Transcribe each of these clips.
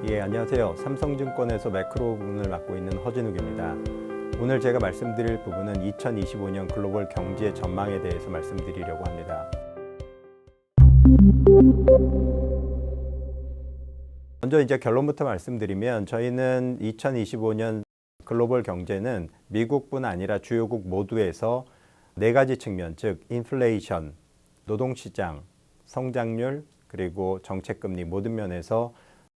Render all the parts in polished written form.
예, 안녕하세요. 삼성증권에서 매크로 부문을 맡고 있는 허진욱입니다. 오늘 제가 말씀드릴 부분은 2025년 글로벌 경제 전망에 대해서 말씀드리려고 합니다. 먼저 이제 결론부터 말씀드리면 저희는 2025년 글로벌 경제는 미국뿐 아니라 주요국 모두에서 네 가지 측면, 즉 인플레이션, 노동시장, 성장률, 그리고 정책금리 모든 면에서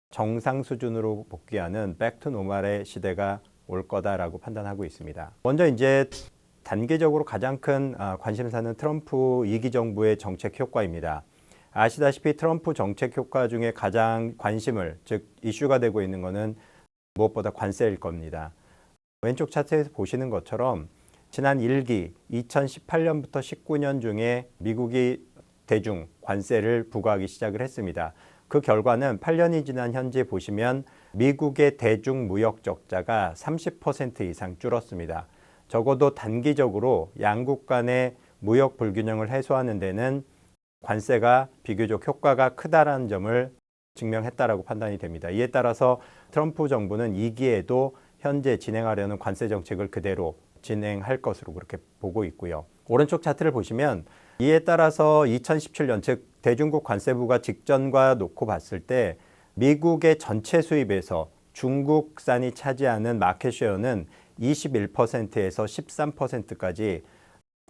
정상 수준으로 복귀하는 백투 노멀의 시대가 올 거다라고 판단하고 있습니다. 먼저 이제 단계적으로 가장 큰 관심사는 트럼프 2기 정부의 정책 효과입니다. 아시다시피 트럼프 정책 효과 중에 가장 관심을, 즉 이슈가 되고 있는 것은 무엇보다 관세일 겁니다. 왼쪽 차트에서 보시는 것처럼 지난 1기 2018년부터 19년 중에 미국이 대중 관세를 부과하기 시작을 했습니다. 그 결과는 8년이 지난 현재 보시면 미국의 대중 무역 적자가 30% 이상 줄었습니다. 적어도 단기적으로 양국 간의 무역 불균형을 해소하는 데는 관세가 비교적 효과가 크다라는 점을 증명했다라고 판단이 됩니다. 이에 따라서 트럼프 정부는 2기에도 현재 진행하려는 관세 정책을 그대로 진행할 것으로 그렇게 보고 있고요. 오른쪽 차트를 보시면 이에 따라서 2017년, 즉 대중국 관세부가 직전과 놓고 봤을 때 미국의 전체 수입에서 중국산이 차지하는 마켓 쉐어는 21%에서 13%까지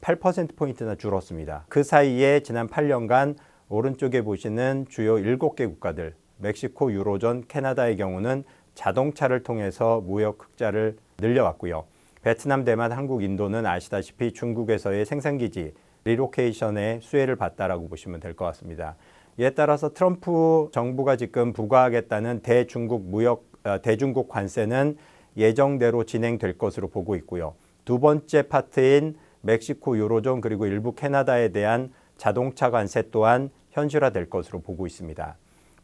8%포인트나 줄었습니다. 그 사이에 지난 8년간 오른쪽에 보시는 주요 7개 국가들, 멕시코, 유로존, 캐나다의 경우는 자동차를 통해서 무역 흑자를 늘려왔고요. 베트남, 대만, 한국, 인도는 아시다시피 중국에서의 생산기지, 리로케이션의 수혜를 봤다라고 보시면 될 것 같습니다. 이에 따라서 트럼프 정부가 지금 부과하겠다는 대중국 관세는 예정대로 진행될 것으로 보고 있고요. 두 번째 파트인 멕시코, 유로존 그리고 일부 캐나다에 대한 자동차 관세 또한 현실화될 것으로 보고 있습니다.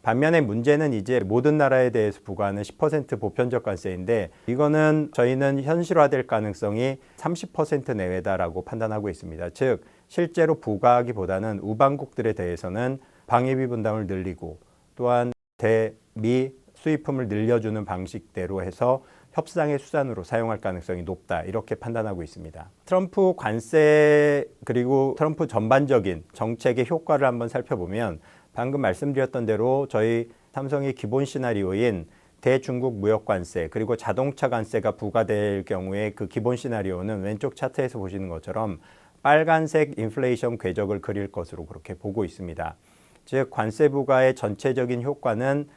반면에 문제는 이제 모든 나라에 대해서 부과하는 10% 보편적 관세인데 이거는 저희는 현실화될 가능성이 30% 내외다라고 판단하고 있습니다. 즉 실제로 부과하기보다는 우방국들에 대해서는 방위비 분담을 늘리고 또한 대미 수입품을 늘려주는 방식대로 해서 협상의 수단으로 사용할 가능성이 높다 이렇게 판단하고 있습니다. 트럼프 관세 그리고 트럼프 전반적인 정책의 효과를 한번 살펴보면 방금 말씀드렸던 대로 저희 삼성의 기본 시나리오인 대중국 무역 관세 그리고 자동차 관세가 부과될 경우에 그 기본 시나리오는 왼쪽 차트에서 보시는 것처럼 빨간색 인플레이션 궤적을 그릴 것으로 그렇게 보고 있습니다. 즉 관세 부과의 전체적인 효과는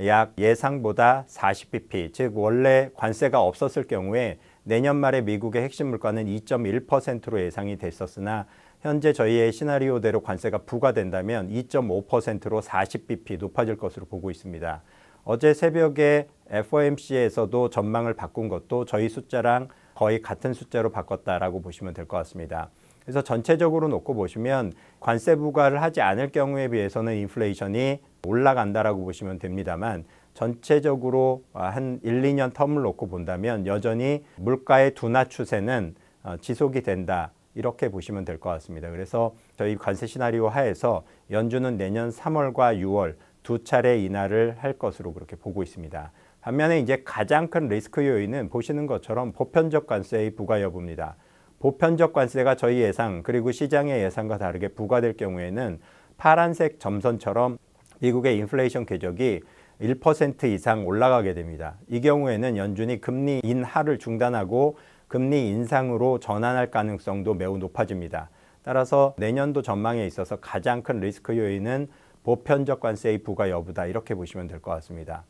약 예상보다 40bp, 즉 원래 관세가 없었을 경우에 내년 말에 미국의 핵심 물가는 2.1%로 예상이 됐었으나 현재 저희의 시나리오대로 관세가 부과된다면 2.5%로 40bp 높아질 것으로 보고 있습니다. 어제 새벽에 FOMC에서도 전망을 바꾼 것도 저희 숫자랑 거의 같은 숫자로 바꿨다라고 보시면 될 것 같습니다. 그래서 전체적으로 놓고 보시면 관세 부과를 하지 않을 경우에 비해서는 인플레이션이 올라간다라고 보시면 됩니다만 전체적으로 한 1, 2년 텀을 놓고 본다면 여전히 물가의 둔화 추세는 지속이 된다. 이렇게 보시면 될 것 같습니다. 그래서 저희 관세 시나리오 하에서 연준은 내년 3월과 6월 두 차례 인하를 할 것으로 그렇게 보고 있습니다. 반면에 이제 가장 큰 리스크 요인은 보시는 것처럼 보편적 관세의 부과 여부입니다. 보편적 관세가 저희 예상 그리고 시장의 예상과 다르게 부과될 경우에는 파란색 점선처럼 미국의 인플레이션 궤적이 1% 이상 올라가게 됩니다. 이 경우에는 연준이 금리 인하를 중단하고 금리 인상으로 전환할 가능성도 매우 높아집니다. 따라서 내년도 전망에 있어서 가장 큰 리스크 요인은 보편적 관세의 부과 여부다 이렇게 보시면 될 것 같습니다.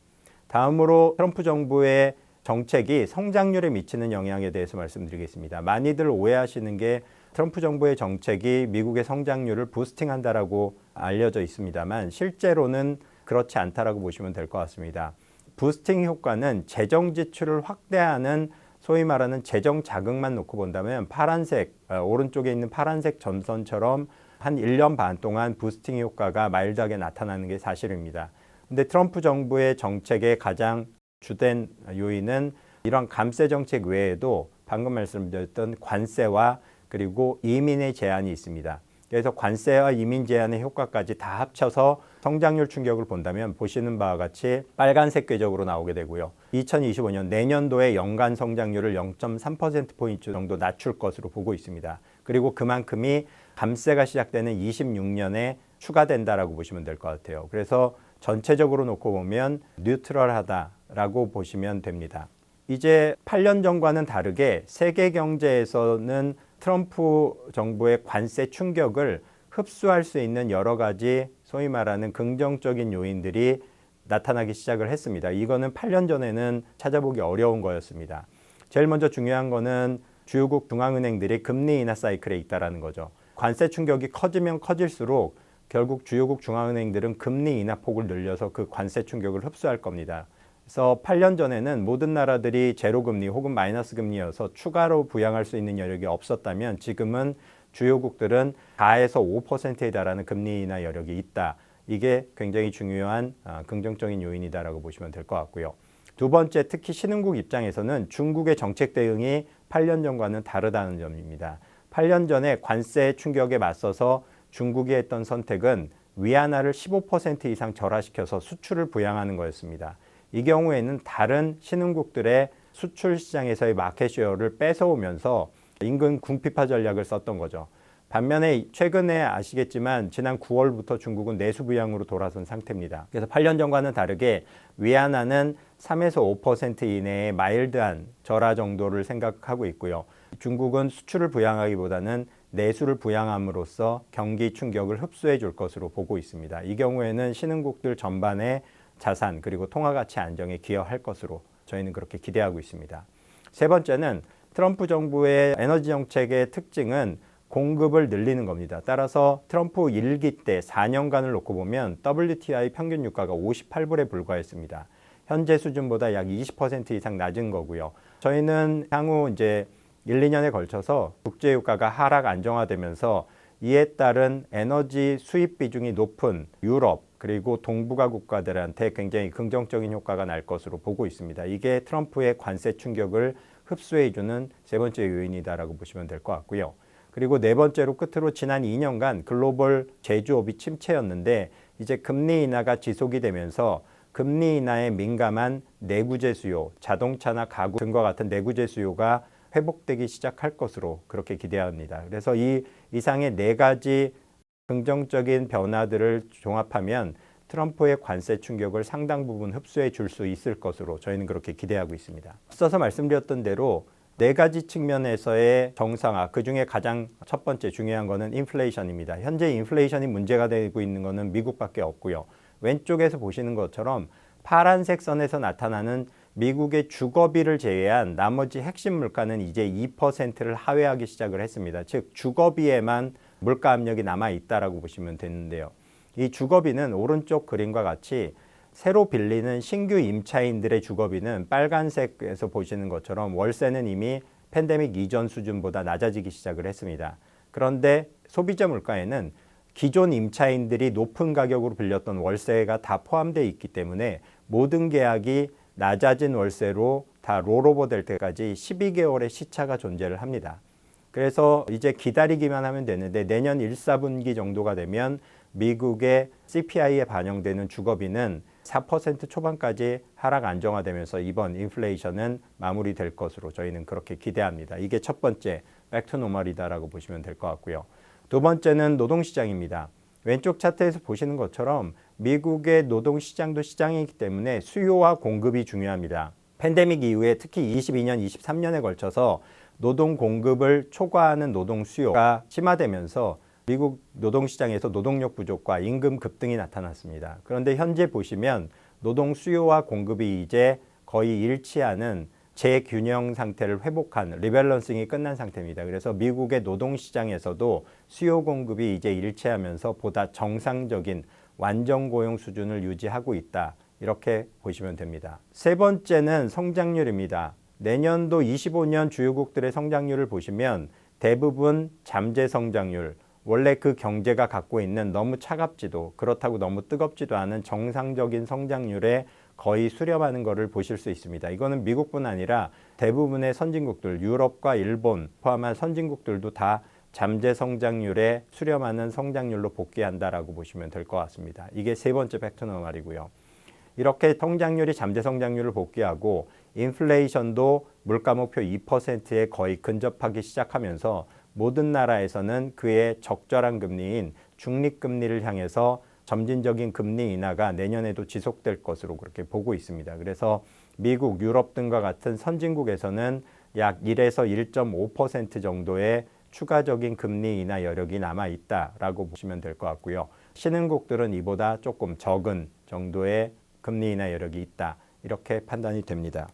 다음으로 트럼프 정부의 정책이 성장률에 미치는 영향에 대해서 말씀드리겠습니다. 많이들 오해하시는 게 트럼프 정부의 정책이 미국의 성장률을 부스팅한다라고 알려져 있습니다만 실제로는 그렇지 않다라고 보시면 될 것 같습니다. 부스팅 효과는 재정 지출을 확대하는 소위 말하는 재정 자극만 놓고 본다면 파란색, 오른쪽에 있는 파란색 점선처럼 한 1년 반 동안 부스팅 효과가 마일드하게 나타나는 게 사실입니다. 근데 트럼프 정부의 정책의 가장 주된 요인은 이런 감세 정책 외에도 방금 말씀드렸던 관세와 그리고 이민의 제한이 있습니다. 그래서 관세와 이민 제한의 효과까지 다 합쳐서 성장률 충격을 본다면 보시는 바와 같이 빨간색 궤적으로 나오게 되고요. 2025년 내년도에 연간 성장률을 0.3%포인트 정도 낮출 것으로 보고 있습니다. 그리고 그만큼이 감세가 시작되는 26년에 추가된다라고 보시면 될 것 같아요. 그래서 전체적으로 놓고 보면 뉴트럴하다라고 보시면 됩니다. 이제 8년 전과는 다르게 세계 경제에서는 트럼프 정부의 관세 충격을 흡수할 수 있는 여러 가지 소위 말하는 긍정적인 요인들이 나타나기 시작을 했습니다. 이거는 8년 전에는 찾아보기 어려운 거였습니다. 제일 먼저 중요한 거는 주요국 중앙은행들이 금리 인하 사이클에 있다라는 거죠. 관세 충격이 커지면 커질수록 결국 주요국 중앙은행들은 금리 인하 폭을 늘려서 그 관세 충격을 흡수할 겁니다. 그래서 8년 전에는 모든 나라들이 제로금리 혹은 마이너스 금리여서 추가로 부양할 수 있는 여력이 없었다면 지금은 주요국들은 4에서 5%에 달하는 금리 인하 여력이 있다. 이게 굉장히 중요한 긍정적인 요인이다라고 보시면 될 것 같고요. 두 번째, 특히 신흥국 입장에서는 중국의 정책 대응이 8년 전과는 다르다는 점입니다. 8년 전에 관세 충격에 맞서서 중국이 했던 선택은 위안화를 15% 이상 절하시켜서 수출을 부양하는 거였습니다. 이 경우에는 다른 신흥국들의 수출 시장에서의 마켓쉐어를 뺏어오면서 임금 궁핍화 전략을 썼던 거죠. 반면에 최근에 아시겠지만 지난 9월부터 중국은 내수 부양으로 돌아선 상태입니다. 그래서 8년 전과는 다르게 위안화는 3에서 5% 이내의 마일드한 절하 정도를 생각하고 있고요. 중국은 수출을 부양하기보다는 내수를 부양함으로써 경기 충격을 흡수해 줄 것으로 보고 있습니다. 이 경우에는 신흥국들 전반의 자산 그리고 통화가치 안정에 기여할 것으로 저희는 그렇게 기대하고 있습니다. 세 번째는 트럼프 정부의 에너지 정책의 특징은 공급을 늘리는 겁니다. 따라서 트럼프 1기 때 4년간을 놓고 보면 WTI 평균 유가가 58불에 불과했습니다. 현재 수준보다 약 20% 이상 낮은 거고요. 저희는 향후 이제 1, 2년에 걸쳐서 국제 유가가 하락 안정화되면서 이에 따른 에너지 수입 비중이 높은 유럽 그리고 동북아 국가들한테 굉장히 긍정적인 효과가 날 것으로 보고 있습니다. 이게 트럼프의 관세 충격을 흡수해주는 세 번째 요인이다라고 보시면 될 것 같고요. 그리고 네 번째로 끝으로 지난 2년간 글로벌 제조업이 침체였는데 이제 금리 인하가 지속이 되면서 금리 인하에 민감한 내구재 수요, 자동차나 가구 등과 같은 내구재 수요가 회복되기 시작할 것으로 그렇게 기대합니다. 그래서 이 이상의 네 가지 긍정적인 변화들을 종합하면 트럼프의 관세 충격을 상당 부분 흡수해 줄 수 있을 것으로 저희는 그렇게 기대하고 있습니다. 앞서서 말씀드렸던 대로 네 가지 측면에서의 정상화, 그중에 가장 첫 번째 중요한 거는 인플레이션입니다. 현재 인플레이션이 문제가 되고 있는 거는 미국밖에 없고요. 왼쪽에서 보시는 것처럼 파란색 선에서 나타나는 미국의 주거비를 제외한 나머지 핵심 물가는 이제 2%를 하회하기 시작을 했습니다. 즉 주거비에만 물가 압력이 남아 있다라고 보시면 되는데요. 이 주거비는 오른쪽 그림과 같이 새로 빌리는 신규 임차인들의 주거비는 빨간색에서 보시는 것처럼 월세는 이미 팬데믹 이전 수준보다 낮아지기 시작을 했습니다. 그런데 소비자 물가에는 기존 임차인들이 높은 가격으로 빌렸던 월세가 다 포함되어 있기 때문에 모든 계약이 낮아진 월세로 다 롤오버 될 때까지 12개월의 시차가 존재를 합니다. 그래서 이제 기다리기만 하면 되는데 내년 1, 4분기 정도가 되면 미국의 CPI에 반영되는 주거비는 4% 초반까지 하락 안정화되면서 이번 인플레이션은 마무리될 것으로 저희는 그렇게 기대합니다. 이게 첫 번째 백투 노멀이다라고 보시면 될 것 같고요. 두 번째는 노동시장입니다. 왼쪽 차트에서 보시는 것처럼 미국의 노동시장도 시장이기 때문에 수요와 공급이 중요합니다. 팬데믹 이후에 특히 22년, 23년에 걸쳐서 노동 공급을 초과하는 노동 수요가 심화되면서 미국 노동시장에서 노동력 부족과 임금 급등이 나타났습니다. 그런데 현재 보시면 노동 수요와 공급이 이제 거의 일치하는 재균형 상태를 회복한 리밸런싱이 끝난 상태입니다. 그래서 미국의 노동시장에서도 수요 공급이 이제 일치하면서 보다 정상적인 완전 고용 수준을 유지하고 있다. 이렇게 보시면 됩니다. 세 번째는 성장률입니다. 내년도 25년 주요국들의 성장률을 보시면 대부분 잠재 성장률, 원래 그 경제가 갖고 있는 너무 차갑지도 그렇다고 너무 뜨겁지도 않은 정상적인 성장률에 거의 수렴하는 것을 보실 수 있습니다. 이거는 미국뿐 아니라 대부분의 선진국들, 유럽과 일본 포함한 선진국들도 다 잠재 성장률에 수렴하는 성장률로 복귀한다라고 보시면 될 것 같습니다. 이게 세 번째 팩터는 말이고요. 이렇게 성장률이 잠재 성장률을 복귀하고 인플레이션도 물가 목표 2%에 거의 근접하기 시작하면서 모든 나라에서는 그의 적절한 금리인 중립금리를 향해서 점진적인 금리 인하가 내년에도 지속될 것으로 그렇게 보고 있습니다. 그래서 미국, 유럽 등과 같은 선진국에서는 약 1에서 1.5% 정도의 추가적인 금리 인하 여력이 남아 있다라고 보시면 될 것 같고요. 신흥국들은 이보다 조금 적은 정도의 금리 인하 여력이 있다. 이렇게 판단이 됩니다.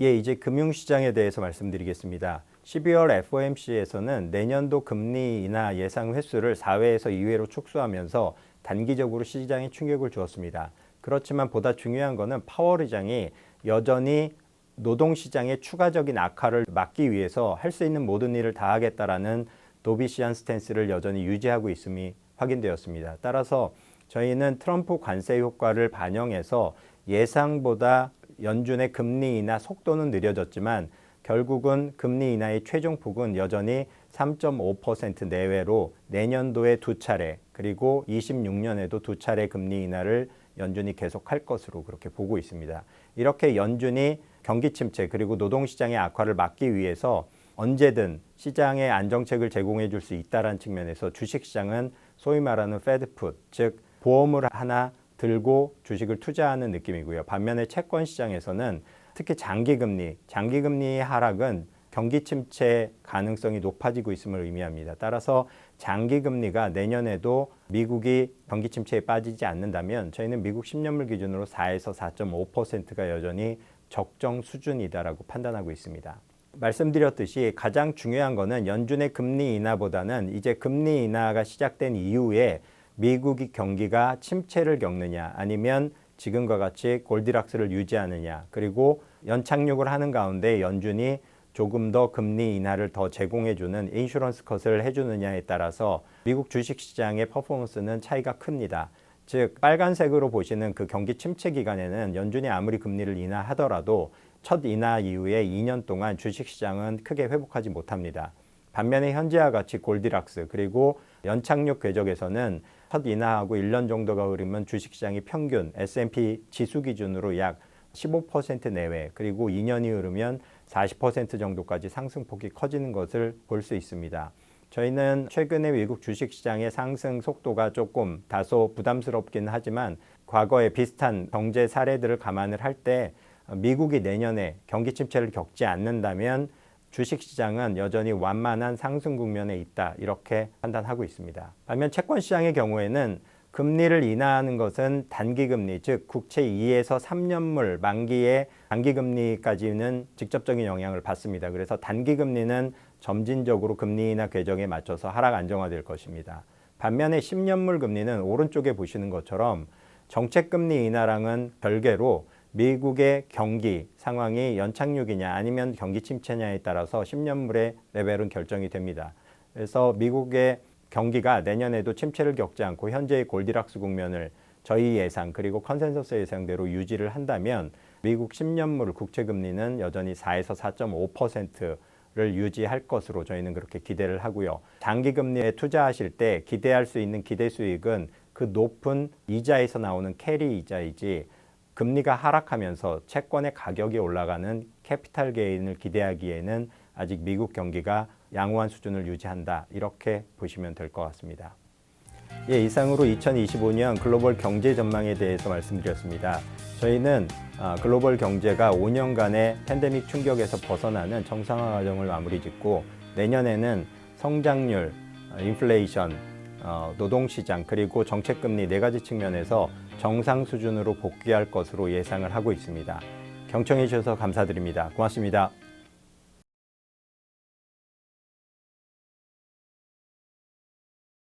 예, 이제 금융시장에 대해서 말씀드리겠습니다. 12월 FOMC에서는 내년도 금리 인하 예상 횟수를 4회에서 2회로 축소하면서 단기적으로 시장에 충격을 주었습니다. 그렇지만 보다 중요한 것은 파월 의장이 여전히 노동시장의 추가적인 악화를 막기 위해서 할 수 있는 모든 일을 다 하겠다라는 도비시한 스탠스를 여전히 유지하고 있음이 확인되었습니다. 따라서 저희는 트럼프 관세 효과를 반영해서 예상보다 연준의 금리 인하 속도는 느려졌지만 결국은 금리 인하의 최종 폭은 여전히 3.5% 내외로 내년도에 2차례 그리고 26년에도 2차례 금리 인하를 연준이 계속할 것으로 그렇게 보고 있습니다. 이렇게 연준이 경기 침체 그리고 노동시장의 악화를 막기 위해서 언제든 시장에 안정책을 제공해 줄 수 있다는 측면에서 주식시장은 소위 말하는 페드풋, 즉 보험을 하나 들고 주식을 투자하는 느낌이고요. 반면에 채권시장에서는 특히 장기금리 하락은 경기 침체 가능성이 높아지고 있음을 의미합니다. 따라서 장기금리가 내년에도 미국이 경기 침체에 빠지지 않는다면 저희는 미국 10년물 기준으로 4에서 4.5%가 여전히 적정 수준이다라고 판단하고 있습니다. 말씀드렸듯이 가장 중요한 것은 연준의 금리 인하보다는 이제 금리 인하가 시작된 이후에 미국이 경기가 침체를 겪느냐 아니면 지금과 같이 골디락스를 유지하느냐 그리고 연착륙을 하는 가운데 연준이 조금 더 금리 인하를 더 제공해주는 인슈런스 컷을 해주느냐에 따라서 미국 주식시장의 퍼포먼스는 차이가 큽니다. 즉 빨간색으로 보시는 그 경기 침체 기간에는 연준이 아무리 금리를 인하하더라도 첫 인하 이후에 2년 동안 주식시장은 크게 회복하지 못합니다. 반면에 현재와 같이 골디락스 그리고 연착륙 궤적에서는 첫 인하하고 1년 정도가 흐르면 주식시장이 평균 S&P 지수 기준으로 약 15% 내외 그리고 2년이 흐르면 40% 정도까지 상승폭이 커지는 것을 볼 수 있습니다. 저희는 최근에 미국 주식시장의 상승 속도가 조금 다소 부담스럽긴 하지만 과거에 비슷한 경제 사례들을 감안을 할 때 미국이 내년에 경기 침체를 겪지 않는다면 주식시장은 여전히 완만한 상승 국면에 있다 이렇게 판단하고 있습니다. 반면 채권시장의 경우에는 금리를 인하하는 것은 단기금리 즉 국채 2에서 3년물 만기의 단기금리까지는 직접적인 영향을 받습니다. 그래서 단기금리는 점진적으로 금리 인하 궤적에 맞춰서 하락 안정화될 것입니다. 반면에 10년물 금리는 오른쪽에 보시는 것처럼 정책금리 인하랑은 별개로 미국의 경기 상황이 연착륙이냐 아니면 경기 침체냐에 따라서 10년물의 레벨은 결정이 됩니다. 그래서 미국의 경기가 내년에도 침체를 겪지 않고 현재의 골디락스 국면을 저희 예상 그리고 컨센서스 예상대로 유지를 한다면 미국 10년물 국채금리는 여전히 4에서 4.5%를 유지할 것으로 저희는 그렇게 기대를 하고요. 장기금리에 투자하실 때 기대할 수 있는 기대 수익은 그 높은 이자에서 나오는 캐리 이자이지 금리가 하락하면서 채권의 가격이 올라가는 캐피탈 게인을 기대하기에는 아직 미국 경기가 양호한 수준을 유지한다 이렇게 보시면 될 것 같습니다. 예, 이상으로 2025년 글로벌 경제 전망에 대해서 말씀드렸습니다. 저희는 글로벌 경제가 5년간의 팬데믹 충격에서 벗어나는 정상화 과정을 마무리 짓고 내년에는 성장률, 인플레이션, 노동시장 그리고 정책금리 네 가지 측면에서 정상 수준으로 복귀할 것으로 예상을 하고 있습니다. 경청해 주셔서 감사드립니다. 고맙습니다.